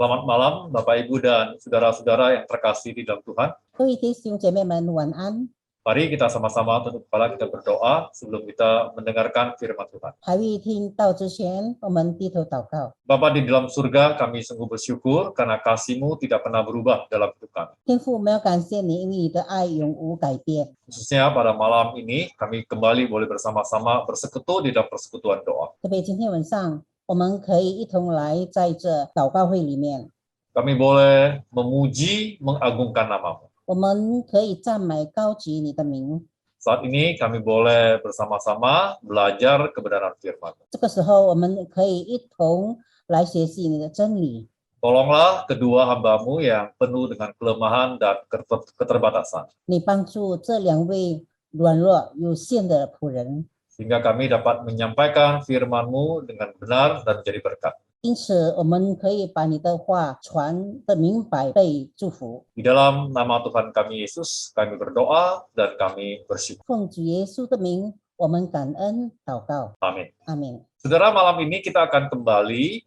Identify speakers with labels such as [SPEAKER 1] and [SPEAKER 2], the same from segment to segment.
[SPEAKER 1] Selamat malam Bapak Ibu dan saudara-saudara yang terkasih di dalam Tuhan.
[SPEAKER 2] 各位弟兄姐妹们晚安。
[SPEAKER 1] Mari kita sama-sama tunduk kepala, kita berdoa sebelum kita mendengarkan firman Tuhan.
[SPEAKER 2] 还未听到之前，我们低头祷告。
[SPEAKER 1] Bapa di dalam surga, kami sungguh bersyukur karena kasih-Mu tidak pernah berubah dalam hidup kami.
[SPEAKER 2] 天父，我们要感谢你，因为你的爱永无改变。
[SPEAKER 1] Khususnya pada malam ini, kami kembali boleh bersama-sama bersekutu di dalam persekutuan doa.
[SPEAKER 2] 特别今天晚上，我们可以一同来在这祷告会里面，
[SPEAKER 1] Kami boleh memuji, mengagungkan nama-Mu.
[SPEAKER 2] 我们可以赞美高举你的名。
[SPEAKER 1] Saat ini kami boleh bersama-sama belajar kebenaran firman.
[SPEAKER 2] 这个时候，我们可以一同来学习你的真理。
[SPEAKER 1] Tolonglah kedua hamba-Mu yang penuh dengan kelemahan dan keterbatasan,
[SPEAKER 2] 你帮助这两位软弱有限的仆人，
[SPEAKER 1] sehingga kami dapat menyampaikan firman-Mu dengan benar dan menjadi berkat.
[SPEAKER 2] 因此我们可以把你的话传得明白，被祝福。
[SPEAKER 1] Di dalam nama Tuhan kami Yesus, kami berdoa dan kami bersyukur.
[SPEAKER 2] 奉主耶稣的名，我们感恩祷告，
[SPEAKER 1] Amin.
[SPEAKER 2] 阿门。
[SPEAKER 1] Saudara, malam ini kita akan kembali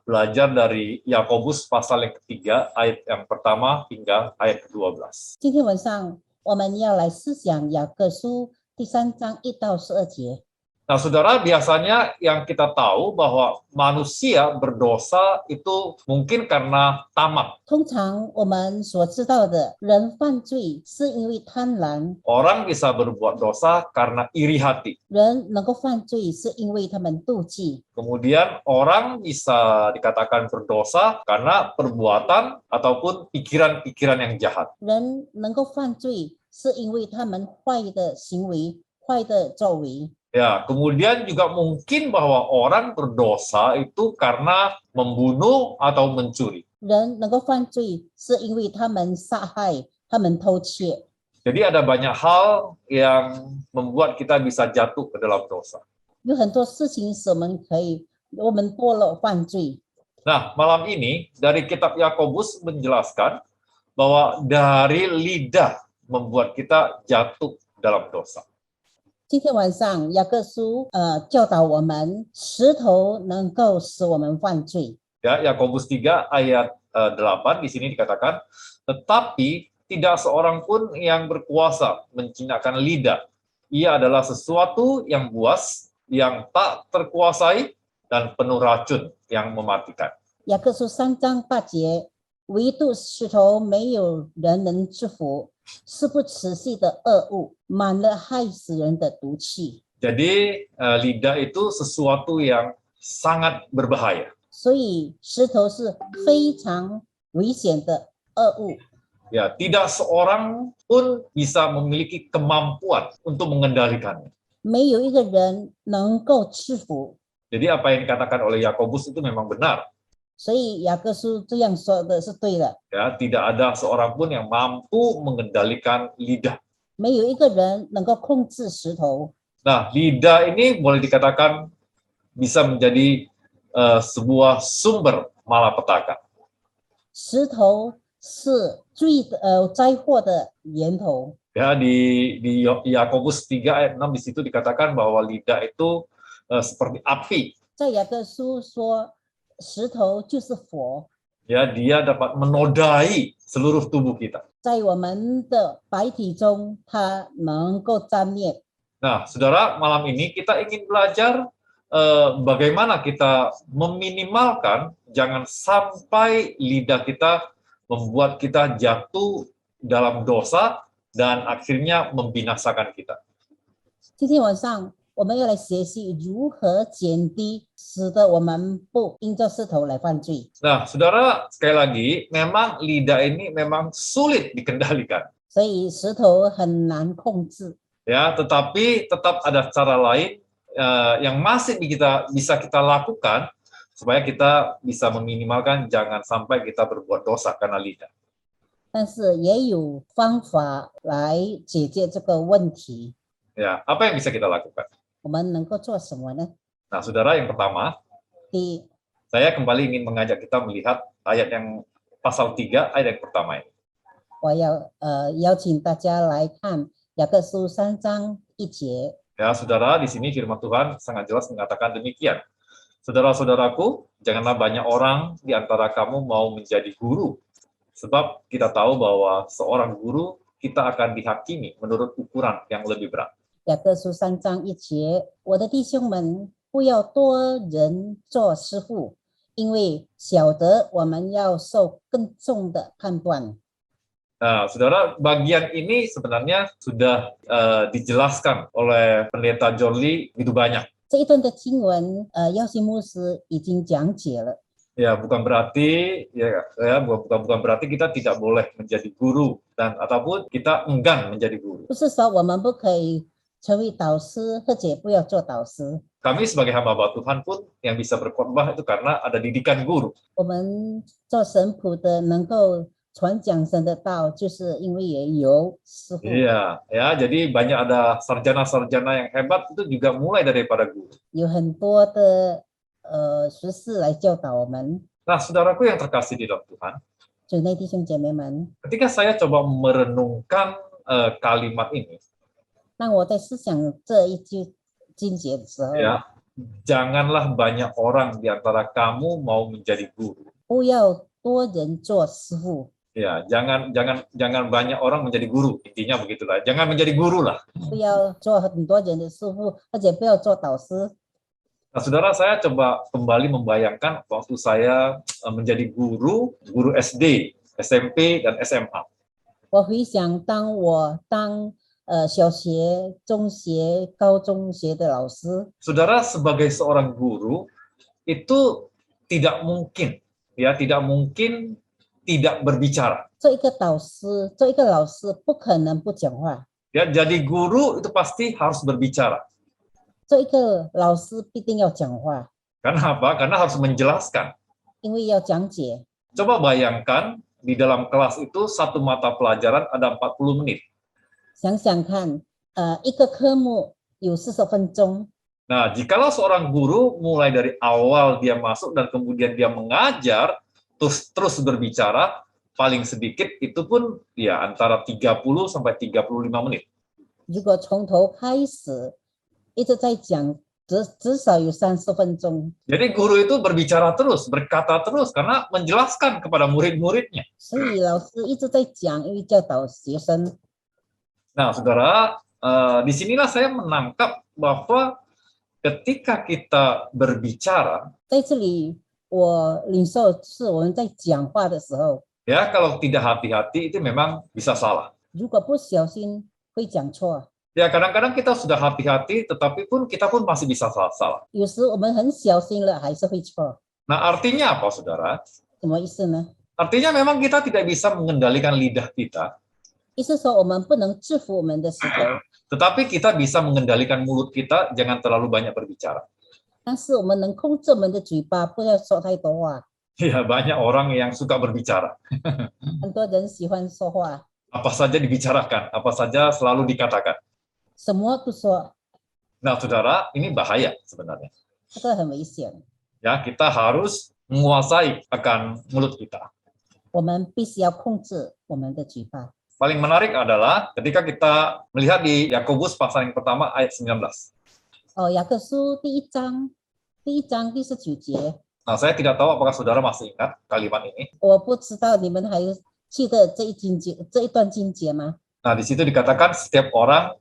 [SPEAKER 1] belajar dari Yakobus pasal yang ketiga, ayat yang pertama hingga ayat ke-12.
[SPEAKER 2] 今天晚上我们要来思想雅各书第3章1到12节。
[SPEAKER 1] Nah, saudara, biasanya yang kita tahu bahwa manusia berdosa itu mungkin karena tamak.
[SPEAKER 2] 通常我们所知道的人犯罪是因为贪婪，
[SPEAKER 1] Orang bisa berbuat dosa karena iri hati.
[SPEAKER 2] 人能够犯罪是因为他们妒忌，
[SPEAKER 1] Kemudian orang bisa dikatakan berdosa karena perbuatan ataupun pikiran-pikiran yang jahat.
[SPEAKER 2] 人能够犯罪是因为他们坏的行为、坏的作为。
[SPEAKER 1] Ya, kemudian juga mungkin bahwa orang berdosa itu karena membunuh atau mencuri.
[SPEAKER 2] 人能够犯罪是因为他们杀害、他们偷窃。
[SPEAKER 1] Jadi ada banyak hal yang membuat kita bisa jatuh ke dalam dosa.
[SPEAKER 2] 有很多事情使我们堕落犯罪。
[SPEAKER 1] Nah, malam ini dari kitab Yakobus menjelaskan bahwa dari lidah membuat kita jatuh dalam dosa.
[SPEAKER 2] 今天晚上雅各书教导我们，石头能够使我们犯罪。
[SPEAKER 1] Ya, Yakobus 3 ayat 8 di sini dikatakan, tetapi tidak seorang pun yang berkuasa menjinakkan lidah. Ia adalah sesuatu yang buas, yang tak terkuasai, dan penuh racun yang mematikan.
[SPEAKER 2] 雅各书3章8节，唯独石头没有人能制服，是不持续的恶物，满了害死人的毒气。
[SPEAKER 1] Jadi lidah itu sesuatu yang sangat berbahaya.
[SPEAKER 2] 所以石头是非常危险的恶物。
[SPEAKER 1] Ya, tidak seorang pun bisa memiliki kemampuan untuk mengendalikannya.
[SPEAKER 2] 没有一个人能够制服，
[SPEAKER 1] Jadi apa yang dikatakan oleh Yakobus itu memang benar.
[SPEAKER 2] 所以雅各书这样说的是对的。
[SPEAKER 1] Ya, tidak ada seorang pun yang mampu mengendalikan lidah.
[SPEAKER 2] 没有一个人能够控制石头。
[SPEAKER 1] Nah, lidah ini boleh dikatakan bisa menjadi sebuah sumber malapetaka.
[SPEAKER 2] 石头是灾祸的源头。
[SPEAKER 1] Ya, di Yakobus 3 ayat 6 di situ dikatakan bahwa lidah itu seperti api.
[SPEAKER 2] 在雅各书说，石头就是火，
[SPEAKER 1] Ya, dia dapat menodai seluruh tubuh kita.
[SPEAKER 2] 在我们的白体中，它能够沾灭。
[SPEAKER 1] Nah, saudara, malam ini kita ingin belajar bagaimana kita meminimalkan jangan sampai lidah kita membuat kita jatuh dalam dosa dan akhirnya membinasakan kita.
[SPEAKER 2] 今天晚上我们要来学习如何减低，使得我们不因着石头来犯罪。
[SPEAKER 1] Nah, saudara, sekali lagi, memang lidah ini memang sulit dikendalikan.
[SPEAKER 2] 所以石头很难控制，
[SPEAKER 1] Ya, tetapi tetap ada cara lain yang masih bisa kita lakukan supaya kita bisa meminimalkan jangan sampai kita berbuat dosa karena lidah.
[SPEAKER 2] 但是也有方法来解决这个问题。
[SPEAKER 1] Ya, apa yang bisa kita lakukan?
[SPEAKER 2] 我们能够做什么呢？
[SPEAKER 1] Nah, saudara, yang pertama,
[SPEAKER 2] 第一，
[SPEAKER 1] saya kembali ingin mengajak kita melihat ayat yang pasal 3 ayat yang pertama ini.
[SPEAKER 2] 我要邀请大家来看雅各书3章1节。
[SPEAKER 1] Ya, saudara, di sini firman Tuhan sangat jelas mengatakan demikian. Saudara-saudaraku, janganlah banyak orang di antara kamu mau menjadi guru, sebab kita tahu bahwa seorang guru kita akan dihakimi menurut ukuran yang lebih berat.
[SPEAKER 2] 雅各书3章1节，我的弟兄们，不要多人做师傅，因为晓得我们要受更重的判断。
[SPEAKER 1] Nah, saudara, bagian ini sebenarnya sudah dijelaskan oleh pendeta John Lee begitu banyak.
[SPEAKER 2] 这一段的经文，耀西牧师已经讲解了。
[SPEAKER 1] Ya, bukan berarti bukan berarti kita tidak boleh menjadi guru dan ataupun kita enggan menjadi guru.
[SPEAKER 2] 不是说我们不可以成为导师，或者不要做导师。
[SPEAKER 1] Kami sebagai hamba Tuhan pun yang bisa berkhotbah itu karena ada didikan guru.
[SPEAKER 2] 我们做神仆的能够传讲神的道，就是因为也有师傅。
[SPEAKER 1] Iya, ya, jadi banyak ada sarjana-sarjana yang hebat itu juga mulai daripada guru.
[SPEAKER 2] 有很多的学士来教导我们。
[SPEAKER 1] Nah, saudaraku yang terkasih di dalam Tuhan,
[SPEAKER 2] 主内弟兄姐妹们，
[SPEAKER 1] ketika saya coba merenungkan kalimat ini,
[SPEAKER 2] 当我在思想这一句经节的时候，
[SPEAKER 1] ya, janganlah banyak orang di antara kamu mau menjadi guru.
[SPEAKER 2] 不要多人做师傅，
[SPEAKER 1] Ya, jangan banyak orang menjadi guru. Intinya begitulah. Jangan menjadi guru lah.
[SPEAKER 2] 不要做很多人的师傅，而且不要做导师。
[SPEAKER 1] Nah, saudara, saya coba kembali membayangkan waktu saya menjadi guru SD, SMP, dan SMA.
[SPEAKER 2] 我回想当我当小学、中学、高中学的老师，
[SPEAKER 1] Saudara, sebagai seorang guru itu tidak mungkin tidak berbicara.
[SPEAKER 2] 做一个导师，做一个老师不可能不讲话。
[SPEAKER 1] Ya, jadi guru itu pasti harus berbicara.
[SPEAKER 2] 做一个老师必定要讲话，
[SPEAKER 1] Karena apa? Karena harus menjelaskan.
[SPEAKER 2] 因为要讲解。
[SPEAKER 1] Coba bayangkan di dalam kelas itu satu mata pelajaran ada 40 menit.
[SPEAKER 2] 想想看，一个科目有40分钟，
[SPEAKER 1] Nah, jikalau seorang guru mulai dari awal dia masuk dan kemudian dia mengajar, terus berbicara, paling sedikit itu pun ya antara 30 sampai 35 menit.
[SPEAKER 2] 如果从头开始一直在讲，至少有30分钟。
[SPEAKER 1] Jadi guru itu berbicara terus, berkata terus karena menjelaskan kepada murid-muridnya.
[SPEAKER 2] 所以老师一直在讲，因为教导学生。
[SPEAKER 1] Nah, saudara, disinilah saya menangkap bahwa ketika kita berbicara,
[SPEAKER 2] 在这里，我领受是我们在讲话的时候，
[SPEAKER 1] ya kalau tidak hati-hati itu memang bisa salah.
[SPEAKER 2] 如果不小心会讲错。
[SPEAKER 1] Ya kadang-kadang kita sudah hati-hati, tetapi kita pun masih bisa salah.
[SPEAKER 2] 有时我们很小心了，还是会错。
[SPEAKER 1] Nah, artinya apa, saudara?
[SPEAKER 2] 什么意思呢？
[SPEAKER 1] Artinya memang kita tidak bisa mengendalikan lidah kita,
[SPEAKER 2] 意思说我们不能制服我们的舌头，
[SPEAKER 1] tetapi kita bisa mengendalikan mulut kita, jangan terlalu banyak berbicara.
[SPEAKER 2] 但是我们能控制我们的嘴巴，不要说太多话。
[SPEAKER 1] Ya, banyak orang yang suka berbicara.
[SPEAKER 2] 很多人喜欢说话，
[SPEAKER 1] Apa saja dibicarakan, apa saja selalu dikatakan.
[SPEAKER 2] 什么都说，
[SPEAKER 1] Nah, saudara, ini bahaya sebenarnya.
[SPEAKER 2] 这个很危险。
[SPEAKER 1] Ya, kita harus menguasai akan mulut kita.
[SPEAKER 2] 我们必须要控制我们的嘴巴。
[SPEAKER 1] Paling menarik adalah ketika kita melihat di Yakobus pasal yang pertama ayat 19.
[SPEAKER 2] 雅各书第一章第19节，
[SPEAKER 1] Nah, saya tidak tahu apakah saudara masih ingat kalimat ini.
[SPEAKER 2] 我不知道你们还记得这一段经节吗？
[SPEAKER 1] Nah, di situ dikatakan setiap orang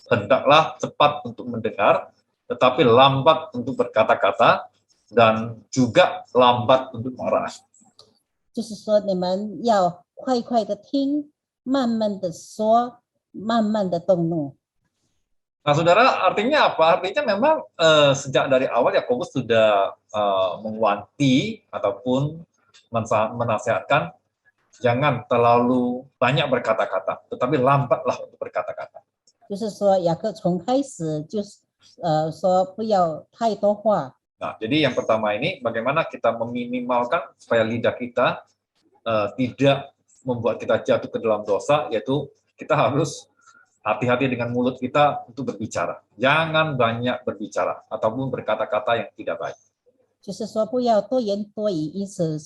[SPEAKER 1] hendaklah cepat untuk mendengar, tetapi lambat untuk berkata-kata, dan juga lambat untuk marah.
[SPEAKER 2] 就是说你们要快快的听，慢慢的说，慢慢的动怒。
[SPEAKER 1] Nah, saudara, artinya apa? Artinya memang sejak dari awal Yakobus sudah menguanti ataupun menasihatkan jangan terlalu banyak berkata-kata, tetapi lambatlah untuk berkata-kata.
[SPEAKER 2] 就是说雅各从开始就是说不要太多话。
[SPEAKER 1] Nah, jadi yang pertama ini bagaimana kita meminimalkan supaya lidah kita tidak membuat kita jatuh ke dalam dosa, yaitu kita harus hati-hati dengan mulut kita untuk berbicara. Jangan banyak berbicara ataupun berkata-kata yang tidak baik.
[SPEAKER 2] 就是说不要多言多语，因此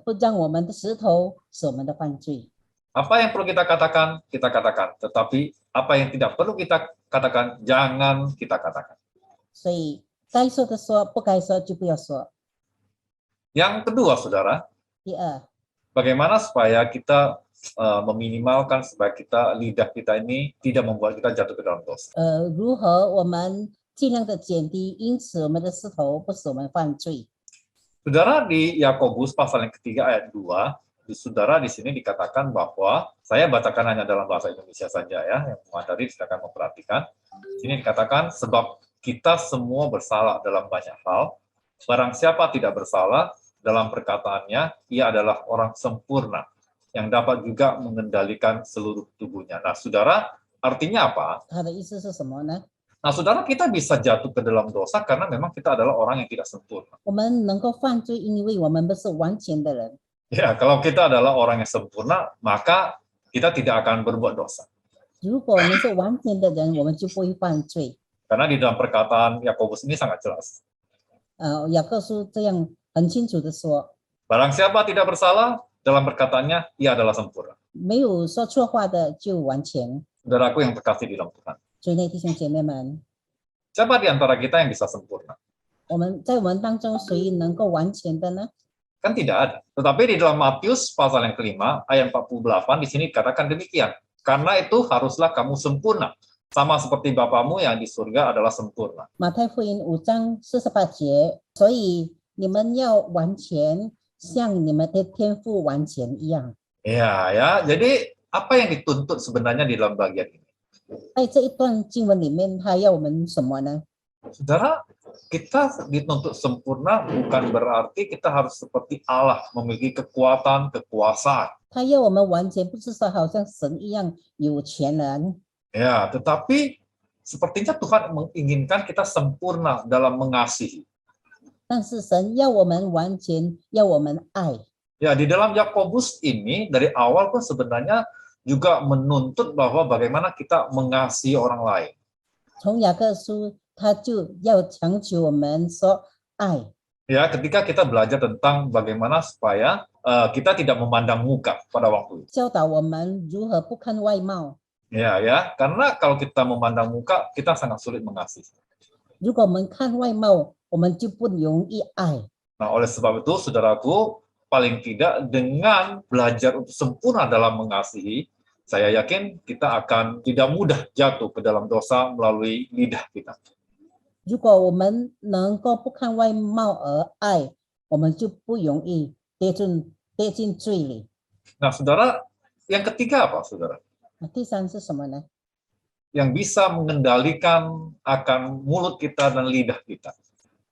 [SPEAKER 2] 不让我们的舌头使我们的犯罪。
[SPEAKER 1] Apa yang perlu kita katakan, tetapi apa yang tidak perlu kita katakan, jangan kita katakan.
[SPEAKER 2] 所以该说的说，不该说就不要说。
[SPEAKER 1] Yang kedua, saudara,
[SPEAKER 2] 第二，
[SPEAKER 1] bagaimana supaya kita meminimalkan supaya lidah kita ini tidak membuat kita jatuh ke dalam dosa.
[SPEAKER 2] 如何我们尽量的减低，因此我们的舌头不使我们犯罪。
[SPEAKER 1] Saudara, di Yakobus pasal yang ketiga ayat 2, saudara di sini dikatakan bahwa, saya bacakan hanya dalam bahasa Indonesia saja ya, yang mengadari silakan memperhatikan. Di sini dikatakan, sebab kita semua bersalah dalam banyak hal, barang siapa tidak bersalah dalam perkataannya, ia adalah orang sempurna, yang dapat juga mengendalikan seluruh tubuhnya. Nah, saudara, artinya apa?
[SPEAKER 2] 它的意思是什么呢？
[SPEAKER 1] Nah, saudara, kita bisa jatuh ke dalam dosa karena memang kita adalah orang yang tidak sempurna.
[SPEAKER 2] 我们能够犯罪，因为我们不是完全的人。
[SPEAKER 1] Ya, kalau kita adalah orang yang sempurna, maka kita tidak akan berbuat dosa.
[SPEAKER 2] 如果我们是完全的人，我们就不会犯罪。
[SPEAKER 1] Karena di dalam perkataan Yakobus ini sangat jelas.
[SPEAKER 2] 雅各书这样很清楚的说，
[SPEAKER 1] Barang siapa tidak bersalah, dalam perkataannya, ia adalah sempurna.
[SPEAKER 2] 没有说错话的就完全。
[SPEAKER 1] Saudaraku yang terkasih di dalam Tuhan.
[SPEAKER 2] 所以呢，弟兄姐妹们，
[SPEAKER 1] Siapa di antara kita yang bisa sempurna?
[SPEAKER 2] 我们当中谁能够完全的呢？
[SPEAKER 1] Kan tidak ada. Tetapi di dalam Matius pasal yang kelima, ayat 48, di sini dikatakan demikian. Karena itu haruslah kamu sempurna, sama seperti Bapamu yang di surga adalah sempurna.
[SPEAKER 2] 马太福音5章48节，所以你们要完全，像你们的天父完全一样。
[SPEAKER 1] Ya, jadi apa yang dituntut sebenarnya di dalam bagian ini?
[SPEAKER 2] 在这一段经文里面，他要我们什么呢？
[SPEAKER 1] Saudara, kita dituntut sempurna bukan berarti kita harus seperti Allah, memiliki kekuatan, kekuasaan.
[SPEAKER 2] 他要我们完全，不是说好像神一样有权能，
[SPEAKER 1] Ya, tetapi sepertinya Tuhan menginginkan kita sempurna dalam mengasihi.
[SPEAKER 2] 但是神要我们完全，要我们爱。
[SPEAKER 1] Ya, di dalam Yakobus ini dari awal pun sebenarnya juga menuntut bahwa bagaimana kita mengasihi orang lain.
[SPEAKER 2] 从雅各书，他就要强求我们说爱。
[SPEAKER 1] Ya, ketika kita belajar tentang bagaimana supaya kita tidak memandang muka pada waktu itu.
[SPEAKER 2] 教导我们如何不看外貌。
[SPEAKER 1] Ya, karena kalau kita memandang muka, kita sangat sulit mengasihi.
[SPEAKER 2] 如果我们看外貌，我们就不容易爱。
[SPEAKER 1] Nah, oleh sebab itu, saudaraku, paling tidak dengan belajar untuk sempurna dalam mengasihi, saya yakin kita akan tidak mudah jatuh ke dalam dosa melalui lidah kita.
[SPEAKER 2] 如果我们能够不看外貌而爱，我们就不容易跌进罪里。
[SPEAKER 1] Nah, saudara, yang ketiga apa, saudara?
[SPEAKER 2] 那第三是什么呢？
[SPEAKER 1] Yang bisa mengendalikan akan mulut kita dan lidah kita.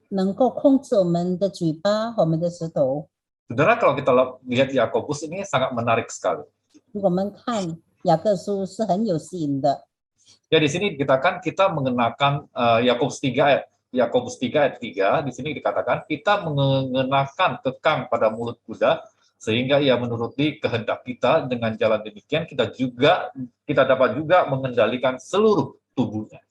[SPEAKER 2] 能够控制我们的嘴巴和我们的舌头。
[SPEAKER 1] Saudara, kalau kita lihat Yakobus ini sangat menarik sekali.
[SPEAKER 2] 如果我们看雅各书是很有吸引的。
[SPEAKER 1] Ya, di sini dikatakan kita mengenakan Yakobus 3 ayat 3, di sini dikatakan kita mengenakan kekang pada mulut kuda sehingga ia menuruti kehendak kita. Dengan jalan demikian kita dapat juga mengendalikan seluruh tubuhnya.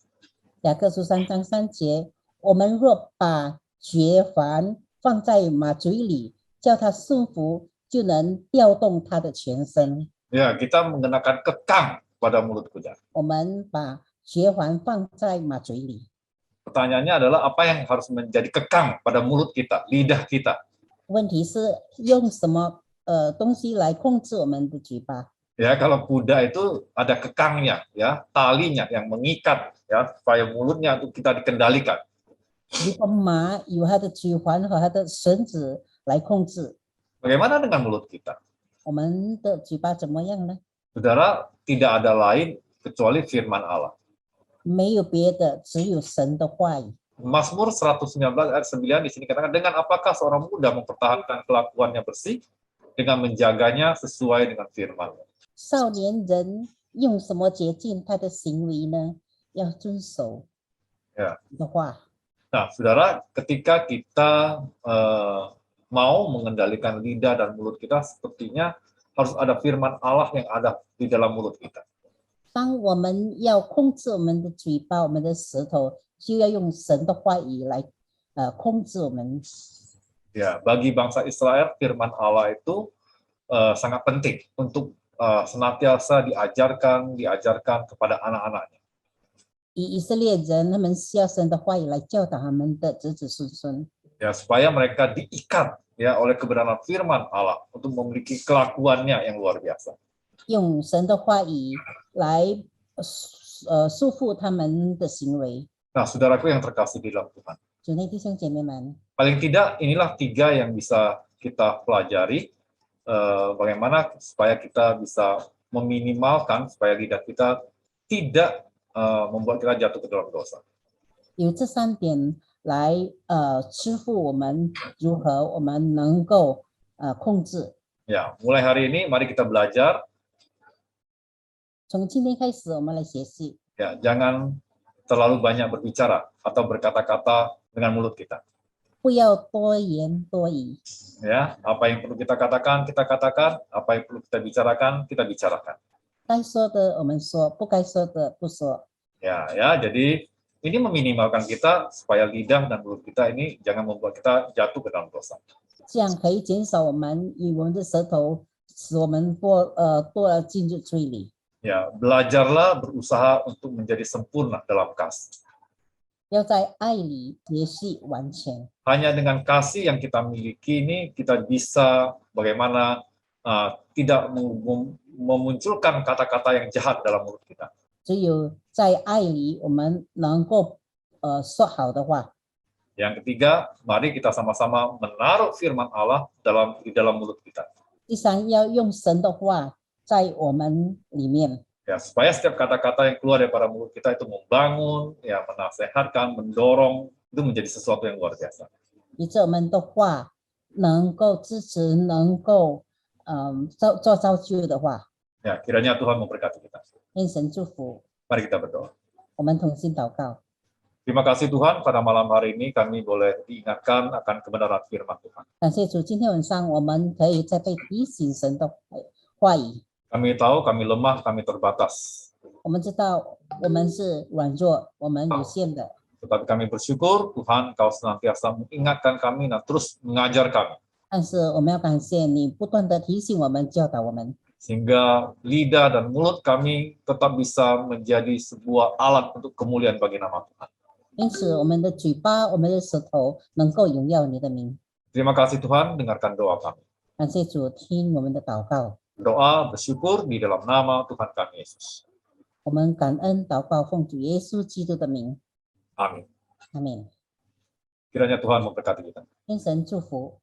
[SPEAKER 2] 雅各书3章3节，我们若把绝环放在马嘴里，叫它顺服，就能调动它的全身。
[SPEAKER 1] Ya, kita mengenakan kekang pada mulut kuda.
[SPEAKER 2] 我们把绝环放在马嘴里。
[SPEAKER 1] Pertanyaannya adalah apa yang harus menjadi kekang pada mulut kita, lidah kita?
[SPEAKER 2] 问题是用什么东西来控制我们的嘴巴？
[SPEAKER 1] Ya, kalau kuda itu ada kekangnya, ya, talinya yang mengikat, ya, supaya mulutnya itu kita dikendalikan.
[SPEAKER 2] 如果马有它的嘴环和它的绳子来控制，
[SPEAKER 1] Bagaimana dengan mulut kita?
[SPEAKER 2] 我们的嘴巴怎么样呢？
[SPEAKER 1] Saudara, tidak ada lain kecuali firman Allah.
[SPEAKER 2] 没有别的，只有神的话语。
[SPEAKER 1] Mazmur 119 ayat 9 di sini katakan, dengan apakah seorang muda mempertahankan kelakuannya bersih? Dengan menjaganya sesuai dengan firman-Nya.
[SPEAKER 2] 少年人用什么洁净他的行为呢？要遵守
[SPEAKER 1] Ya.
[SPEAKER 2] 的话。
[SPEAKER 1] Nah, saudara, ketika kita mau mengendalikan lidah dan mulut kita, sepertinya harus ada firman Allah yang ada di dalam mulut kita.
[SPEAKER 2] 当我们要控制我们的嘴巴、我们的舌头，就要用神的话语来控制我们。
[SPEAKER 1] Ya, bagi bangsa Israel, firman Allah itu sangat penting untuk senantiasa diajarkan kepada anak-anaknya.
[SPEAKER 2] 以色列人他们需要神的话语来教导他们的子子孙孙，
[SPEAKER 1] ya supaya mereka diikat ya oleh kebenaran firman Allah untuk memiliki kelakuannya yang luar biasa.
[SPEAKER 2] 用神的话语来束缚他们的行为。
[SPEAKER 1] Nah, saudaraku yang terkasih di dalam Tuhan,
[SPEAKER 2] 主内弟兄姐妹们，
[SPEAKER 1] paling tidak inilah 3 yang bisa kita pelajari bagaimana supaya kita bisa meminimalkan supaya lidah kita tidak membuat kita jatuh ke dalam dosa.
[SPEAKER 2] 有这3点来支付我们如何我们能够控制。
[SPEAKER 1] Ya, mulai hari ini mari kita belajar
[SPEAKER 2] 从今天开始，我们来学习，
[SPEAKER 1] ya, jangan terlalu banyak berbicara atau berkata-kata dengan mulut kita.
[SPEAKER 2] 不要多言多语。
[SPEAKER 1] Ya, apa yang perlu kita katakan, apa yang perlu kita bicarakan.
[SPEAKER 2] 该说的我们说，不该说的不说。
[SPEAKER 1] Ya, jadi ini meminimalkan kita supaya lidah dan mulut kita ini jangan membuat kita jatuh ke dalam dosa.
[SPEAKER 2] 这样可以减少我们以我们的舌头使我们堕进入罪里。
[SPEAKER 1] Ya, belajarlah berusaha untuk menjadi sempurna dalam kasih.
[SPEAKER 2] 要在爱里学习完全。
[SPEAKER 1] Hanya dengan kasih yang kita miliki ini kita bisa bagaimana tidak memunculkan kata-kata yang jahat dalam mulut kita.
[SPEAKER 2] 只有在爱里，我们能够说好的话。
[SPEAKER 1] Yang ketiga, mari kita sama-sama menaruh firman Allah di dalam mulut kita.
[SPEAKER 2] 第三，要用神的话在我们里面，
[SPEAKER 1] Ya, supaya setiap kata-kata yang keluar daripada mulut kita itu membangun, ya, menasehatkan, mendorong, itu menjadi sesuatu yang luar biasa.
[SPEAKER 2] 以致我们的话能够支持，能够做造就的话，
[SPEAKER 1] Ya, kiranya Tuhan memberkati kita.
[SPEAKER 2] 愿神祝福。
[SPEAKER 1] Mari kita berdoa.
[SPEAKER 2] 我们同心祷告。
[SPEAKER 1] Terima kasih Tuhan, pada malam hari ini kami boleh diingatkan akan kebenaran firman Tuhan.
[SPEAKER 2] 感谢主，今天晚上我们可以再被提醒神的话语。
[SPEAKER 1] Kami tahu kami lemah, kami terbatas.
[SPEAKER 2] 我们知道我们是软弱，我们有限的，
[SPEAKER 1] Tetapi kami bersyukur Tuhan Kau senantiasa mengingatkan kami dan terus mengajar kami.
[SPEAKER 2] 但是我们要感谢你不断的提醒我们、教导我们，
[SPEAKER 1] Sehingga lidah dan mulut kami tetap bisa menjadi sebuah alat untuk kemuliaan bagi nama Tuhan.
[SPEAKER 2] 因此我们的嘴巴、我们的舌头能够荣耀你的名。
[SPEAKER 1] Terima kasih Tuhan, dengarkan doa kami.
[SPEAKER 2] 感谢主，听我们的祷告。
[SPEAKER 1] Doa bersyukur di dalam nama Tuhan kami Yesus.
[SPEAKER 2] 我们感恩祷告，奉主耶稣基督的名，
[SPEAKER 1] Amin.
[SPEAKER 2] 阿门。
[SPEAKER 1] Kiranya Tuhan memberkati kita.
[SPEAKER 2] 愿神祝福。